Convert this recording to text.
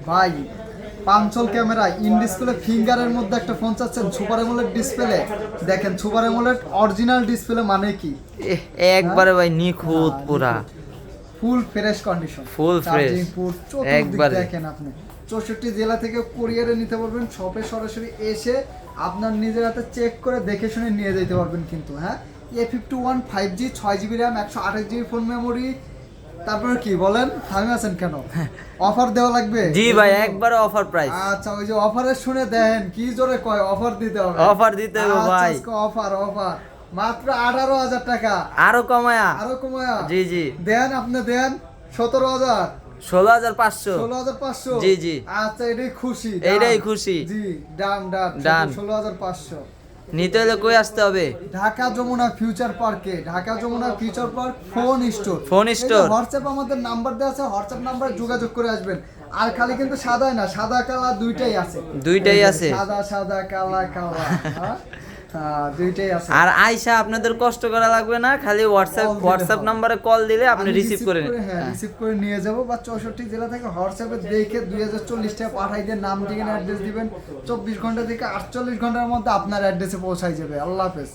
ভাই পাঞ্চল camera in display ফিঙ্গারের মধ্যে একটা ফোন চাচ্ছেন, সুপার অ্যামোলেড ডিসপ্লে। দেখেন সুপার অ্যামোলেড অরিজিনাল ডিসপ্লে মানে কি একবারে ভাই নিখুঁত পুরা full fresh condition, full fresh একবারে। দেখেন আপনি 64 জেলা থেকে কুরিয়ারে নিতে পারবেন, শপে সরাসরি এসে আপনার নিজের হাতে চেক করে দেখে শুনে নিয়ে যেতে পারবেন কিন্তু। হ্যাঁ, A51 5G 6GB RAM 128GB phone memory. তারপরে কি বলেন, থামে আছেন কেন? অফার দেওয়া লাগবে? জি ভাই একবারে অফার প্রাইস। আচ্ছা, ওই যে অফারে শুনে দেন কি জোরে কয়, অফার দিতে হবে, অফার দিতে হবে ভাই। অফার মাত্র 18,000 টাকা, আরো কমায়া জি জি দেন আপনি দেন 17,000 16,500 16,500 জি জি। আচ্ছা, এটাই খুশি, এইটাই খুশি। জি, ডান ডান ডান। 16,500। নিতে হলে কই আসতে হবে? ঢাকা যমুনা ফিউচার পার্কে, Dhaka Jamuna future park phone store. Phone store. WhatsApp আমাদের নাম্বার দেওয়া আছে, হোয়াটসঅ্যাপ নাম্বারে যোগাযোগ করে আসবেন। আর খালি কিন্তু সাদাই না, সাদা কালা দুইটাই আছে, দুইটাই আছে। সাদা কালা কালা, হ্যাঁ দুইটাই আছে। আর আয়শা আপনাদের কষ্ট করা লাগবে না, খালি হোয়াটসঅ্যাপ নাম্বারে কল দিলে আপনি রিসিভ করে নেন। হ্যাঁ, রিসিভ করে নিয়ে যাব। বা 64 জেলা থেকে হোয়াটসঅ্যাপে দেখে 2040 টাকা পাঠাই দিয়ে নাম ঠিকানা অ্যাড্রেস দিবেন, 24 ঘন্টা থেকে 48 ঘন্টার মধ্যে আপনার অ্যাড্রেসে পৌঁছাই যাবে। আল্লাহ হাফেজ।